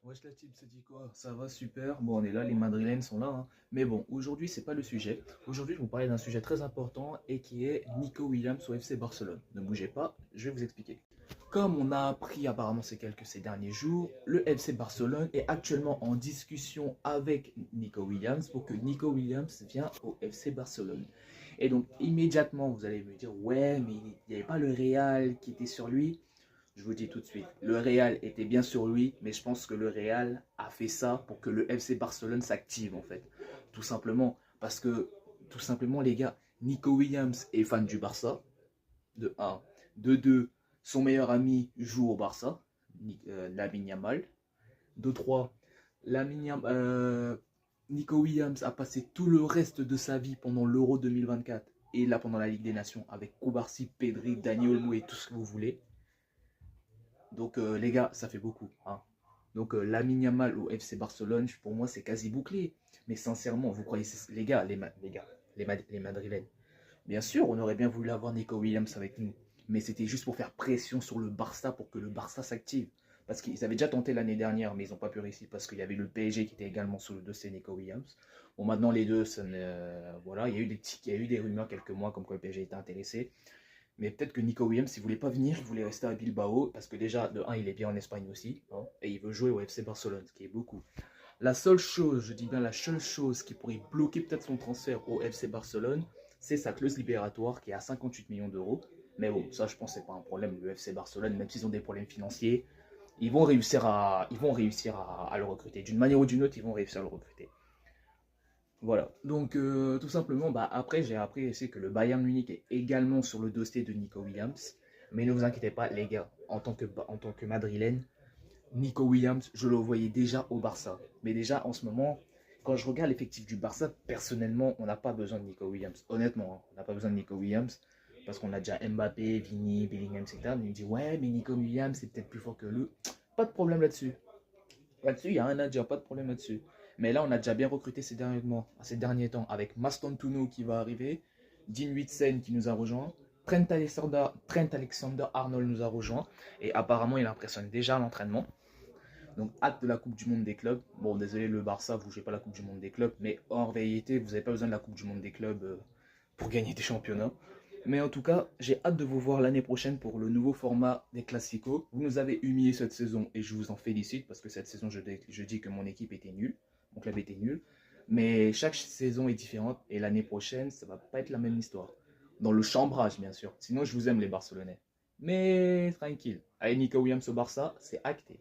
Wesh la team, c'est dit quoi? Ça va super. Bon, on est là, les Madrilènes sont là, hein. Mais bon, aujourd'hui, c'est pas le sujet. Aujourd'hui, je vais vous parler d'un sujet très important et qui est Nico Williams au FC Barcelone. Ne bougez pas, je vais vous expliquer. Comme on a appris apparemment ces derniers jours, le FC Barcelone est actuellement en discussion avec Nico Williams pour que Nico Williams vienne au FC Barcelone. Et donc, immédiatement, vous allez me dire, ouais, mais il n'y avait pas le Real qui était sur lui. Je vous dis tout de suite, le Real était bien sur lui, mais je pense que le Real a fait ça pour que le FC Barcelone s'active en fait. Tout simplement, parce que, tout simplement les gars, Nico Williams est fan du Barça, de un. De 2, son meilleur ami joue au Barça, Lamine Yamal. De 3, Nico Williams a passé tout le reste de sa vie pendant l'Euro 2024 et là pendant la Ligue des Nations avec Koubarsi, Pedri, Dani Olmo et tout ce que vous voulez. Donc les gars, ça fait beaucoup, hein. Donc Lamine Yamal au FC Barcelone, pour moi, c'est quasi bouclé. Mais sincèrement, vous croyez, les gars, les Madrilènes, bien sûr, on aurait bien voulu avoir Nico Williams avec nous. Mais c'était juste pour faire pression sur le Barça pour que le Barça s'active. Parce qu'ils avaient déjà tenté l'année dernière, mais ils n'ont pas pu réussir parce qu'il y avait le PSG qui était également sous le dossier Nico Williams. Bon, maintenant les deux, voilà, il y a eu des rumeurs quelques mois comme quoi le PSG était intéressé. Mais peut-être que Nico Williams, il voulait pas venir, il voulait rester à Bilbao, parce que déjà, de 1, il est bien en Espagne aussi, hein, et il veut jouer au FC Barcelone, ce qui est beaucoup. La seule chose, je dis bien la seule chose qui pourrait bloquer peut-être son transfert au FC Barcelone, c'est sa clause libératoire qui est à 58 millions d'euros. Mais bon, ça je pense que c'est pas un problème, le FC Barcelone, même s'ils ont des problèmes financiers, ils vont réussir à le recruter. D'une manière ou d'une autre, ils vont réussir à le recruter. Voilà, donc tout simplement, bah, après j'ai appris aussi que le Bayern Munich est également sur le dossier de Nico Williams. Mais ne vous inquiétez pas les gars, en tant que Madrilène, Nico Williams, je le voyais déjà au Barça. Mais déjà en ce moment, quand je regarde l'effectif du Barça, personnellement, on n'a pas besoin de Nico Williams. Honnêtement, hein, on n'a pas besoin de Nico Williams. Parce qu'on a déjà Mbappé, Vini, Bellingham, etc. Mais il dit ouais, mais Nico Williams c'est peut-être plus fort que lui. Pas de problème là-dessus. Là-dessus, il n'y a rien à dire, pas de problème là-dessus. Mais là, on a déjà bien recruté ces derniers temps, avec Mastontuno qui va arriver, Dean Huijsen qui nous a rejoint, Trent Alexander-Arnold nous a rejoint, et apparemment, il impressionne déjà à l'entraînement. Donc, hâte de la Coupe du Monde des clubs. Bon, désolé, le Barça, vous ne jouez pas la Coupe du Monde des clubs, mais en réalité, vous n'avez pas besoin de la Coupe du Monde des clubs pour gagner des championnats. Mais en tout cas, j'ai hâte de vous voir l'année prochaine pour le nouveau format des Classicos. Vous nous avez humiliés cette saison et je vous en félicite parce que cette saison, je dis que mon équipe était nulle, mon club était nul. Mais chaque saison est différente et l'année prochaine, ça va pas être la même histoire. Dans le chambrage, bien sûr. Sinon, je vous aime les Barcelonais. Mais tranquille. Allez, Nico Williams au Barça, c'est acté.